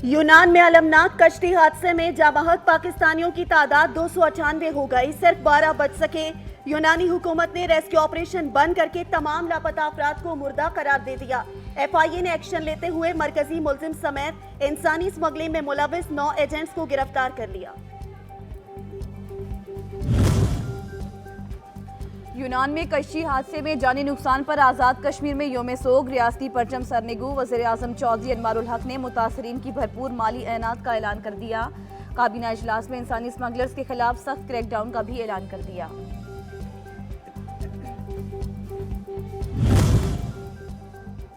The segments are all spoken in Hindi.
यूनान में अलमनाक कश्ती हादसे में जाबहक पाकिस्तानियों की तादाद 298 हो गई। सिर्फ 12 बच सके। यूनानी हुकूमत ने रेस्क्यू ऑपरेशन बंद करके तमाम लापता अफराद को मुर्दा करार दे दिया। FIA ने एक्शन लेते हुए मरकजी मुल्जिम समेत इंसानी स्मगलिंग में मुलविस 9 एजेंट्स को गिरफ्तार कर लिया। यूनान में कश्ती हादसे में जानी नुकसान पर आज़ाद कश्मीर में योम सोग रियासती परचम सरनेगू वज़ीर आज़म चौधरी अनवारुल हक ने मुतासरीन की भरपूर माली एनात का ऐलान कर दिया। काबीना इजलास में इंसानी स्मगलर्स के खिलाफ सख्त क्रैकडाउन का भी ऐलान कर दिया।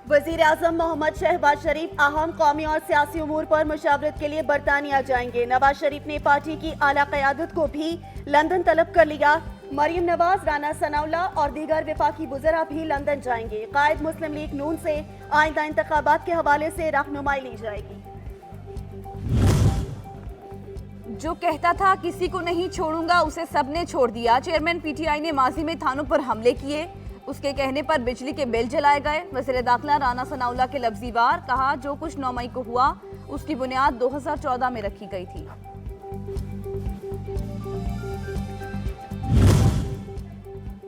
वज़ीर आज़म मोहम्मद शहबाज शरीफ अहम कौमी और सियासी उमूर पर मुशावरत के लिए बरतानिया जाएंगे। नवाज शरीफ ने पार्टी की आला क़यादत को भी लंदन तलब कर लिया। मरियम नवाज, राना सनाउल्लाह और दीगर वफाकी वुज़रा भी लंदन जाएंगे। कायद मुस्लिम लीग नून से आइंदा इंतखाबात के हवाले से रहनुमाई ली जाएगी। जो कहता था किसी को नहीं छोड़ूंगा उसे सबने छोड़ दिया। चेयरमैन PTI ने माजी में थानों पर हमले किए, उसके कहने पर बिजली के बिल जलाए गए। वज़ीर दाखिला राना सनाउल्लाह के लफ्ज़ी वार कहा, जो कुछ 9 मई को हुआ उसकी बुनियाद 2014 में रखी गई थी।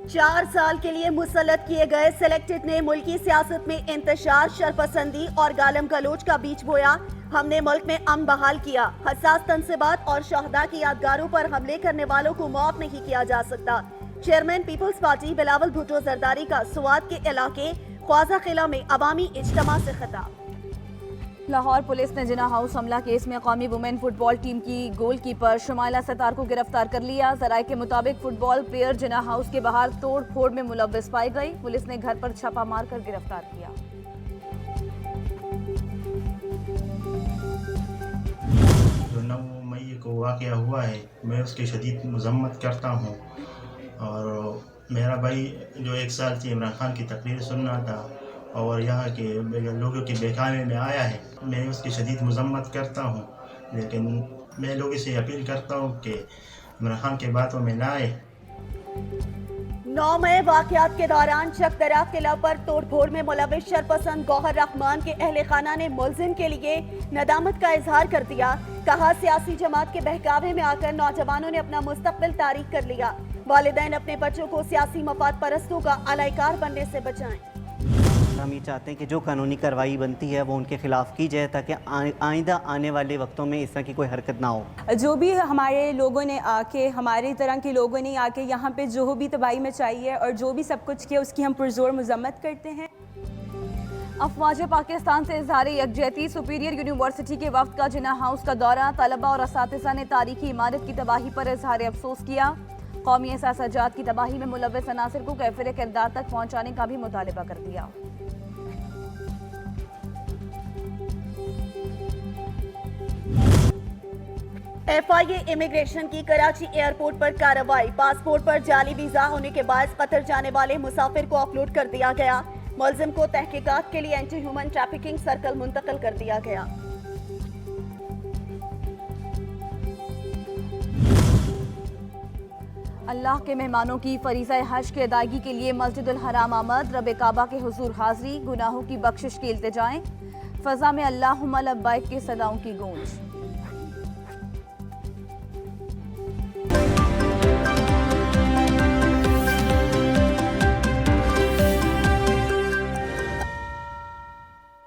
चार साल के लिए मुसल्लत किए गए सिलेक्टेड ने मुल्की सियासत में इंतशार, शरपसंदी और गालम गलोच का बीज बोया। हमने मुल्क में अमन बहाल किया। हसास तनसीबात और शहदा की यादगारों पर हमले करने वालों को माफ नहीं किया जा सकता। Chairman Peoples Party Bilawal Bhutto Zardari का स्वात के इलाके ख्वाजा किला में अवामी इज्तिमा से खिताब। लाहौर पुलिस ने जिना हाउस हमला केस में कौमी वुमेन फुटबॉल टीम की गोलकीपर शुमाइला सत्तार को गिरफ्तार कर लिया। जराये के मुताबिक फुटबॉल प्लेयर जिना हाउस के बाहर तोड़ फोड़ में मुलव्विस पाई गई। पुलिस ने घर पर छापा मारकर गिरफ्तार किया। जो 9 मई को वाक़या हुआ है, मैं उसकी शदीद मज़म्मत करता हूँ। और मेरा भाई जो 1 साल से इमरान खान की तकरीर सुन रहा था और यहाँ के लोगों की बेकामी में आया है, मैं उसकी शदीद मज़म्मत करता हूँ। लेकिन मैं लोगों से अपील करता हूँ कि इमरान खान की बातों में ना आए। 9 मई वाक़यात के दौरान चकदरा किला पर तोड़फोड़ में मुलविस शरपसंद गौहर रहमान के अहले खाना ने मुल्जिम के लिए नदामत का इजहार कर दिया। कहा, सियासी जमात के बहकावे में आकर नौजवानों ने अपना मुस्तकबिल तारीक कर लिया। वालिदैन अपने बच्चों को सियासी मफाद परस्तों का अलाइकार बनने से बचाएं। हम ये चाहते हैं कि जो कानूनी कार्रवाई बनती है वो उनके खिलाफ की जाए, ताकि आइंदा आने वाले वक्तों में इस तरह की कोई हरकत ना हो। जो भी हमारे लोगों ने आके, हमारी तरह के लोगों ने आके यहाँ पे जो भी तबाही मचाई है और जो भी सब कुछ किया, उसकी हम पुरजोर मजम्मत करते हैं। अफवाज पाकिस्तान से इजहार यकजहती। सुपीरियर यूनिवर्सिटी के वफ्द का जिना हाउस का दौरा। तलबा और असातिज़ा ने तारीखी इमारत की तबाही पर इजहार अफसोस किया। कौमी असासाजात की तबाही में मुलव्विस अनासिर को कैफिर किरदार तक पहुँचाने का भी मुतालबा कर दिया। FIA इमिग्रेशन की कराची एयरपोर्ट पर कार्रवाई। पासपोर्ट पर जाली वीजा होने के बाद कतर जाने वाले मुसाफिर को ऑफलोड कर दिया गया। मुल्जिम को तहकीकात के लिए एंटी ह्यूमन ट्रैफिकिंग सर्कल मुंतकिल कर दिया गया। अल्लाह के मेहमानों की फरीज़ा हज की अदायगी के लिए मस्जिदुल हराम आमद। रब काबा के हुजूर हाजिरी, गुनाहों की बख्शिश की इल्तिजाएं। फ़ज़ा में अल्लाहुम्मा लब्बैक की सदाओं की गूंज।